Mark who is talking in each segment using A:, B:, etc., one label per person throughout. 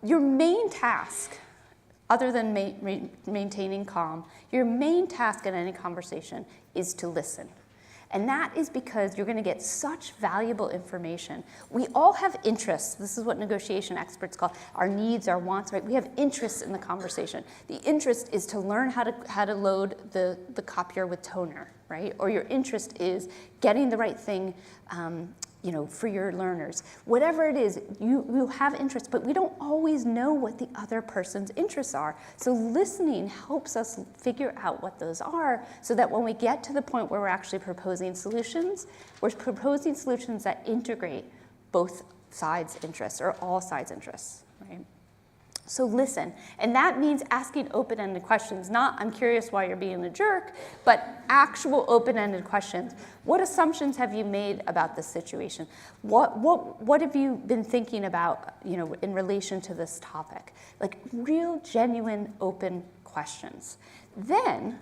A: your main task, other than maintaining calm, your main task in any conversation is to listen. And that is because you're going to get such valuable information. We all have interests. This is what negotiation experts call our needs, our wants, right? We have interests in the conversation. The interest is to learn how to load the copier with toner, right? Or your interest is getting the right thing for your learners. Whatever it is, you have interests, but we don't always know what the other person's interests are. So listening helps us figure out what those are so that when we get to the point where we're actually proposing solutions, we're proposing solutions that integrate both sides' interests or all sides' interests, right? So listen, and that means asking open-ended questions, not I'm curious why you're being a jerk, but actual open-ended questions. What assumptions have you made about this situation? What have you been thinking about, in relation to this topic? Like real, genuine, open questions. Then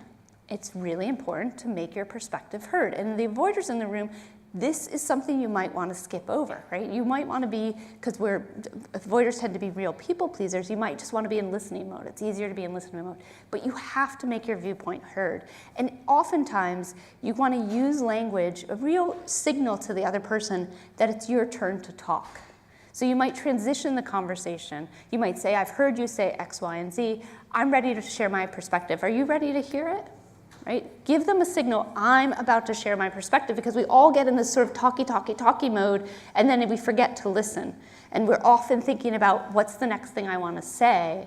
A: it's really important to make your perspective heard. And the avoiders in the room, this is something you might want to skip over, right? You might want to be, because avoiders tend to be real people pleasers, you might just want to be in listening mode. It's easier to be in listening mode. But you have to make your viewpoint heard. And oftentimes, you want to use language, a real signal to the other person that it's your turn to talk. So you might transition the conversation. You might say, I've heard you say X, Y, and Z. I'm ready to share my perspective. Are you ready to hear it? Right? Give them a signal, I'm about to share my perspective, because we all get in this sort of talky mode, and then we forget to listen. And we're often thinking about what's the next thing I want to say,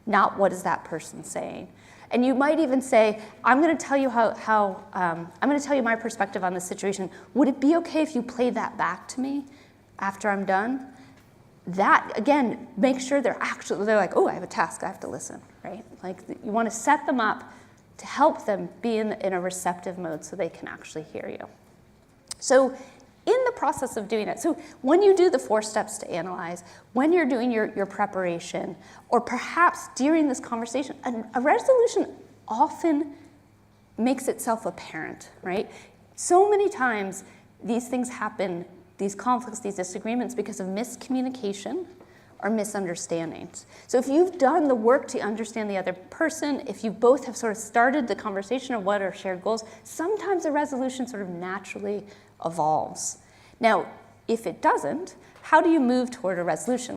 A: not what is that person saying. And you might even say, I'm going to tell you I'm going to tell you my perspective on this situation. Would it be okay if you play that back to me after I'm done? That, again, make sure they're like, oh, I have a task, I have to listen, right? Like, you want to set them up to help them be in a receptive mode so they can actually hear you. So in the process of doing it, so when you do the 4 steps to analyze, when you're doing your preparation, or perhaps during this conversation, a resolution often makes itself apparent, right? So many times these things happen, these conflicts, these disagreements, because of miscommunication or misunderstandings. So if you've done the work to understand the other person, if you both have sort of started the conversation of what are shared goals, sometimes a resolution sort of naturally evolves. Now, if it doesn't, how do you move toward a resolution?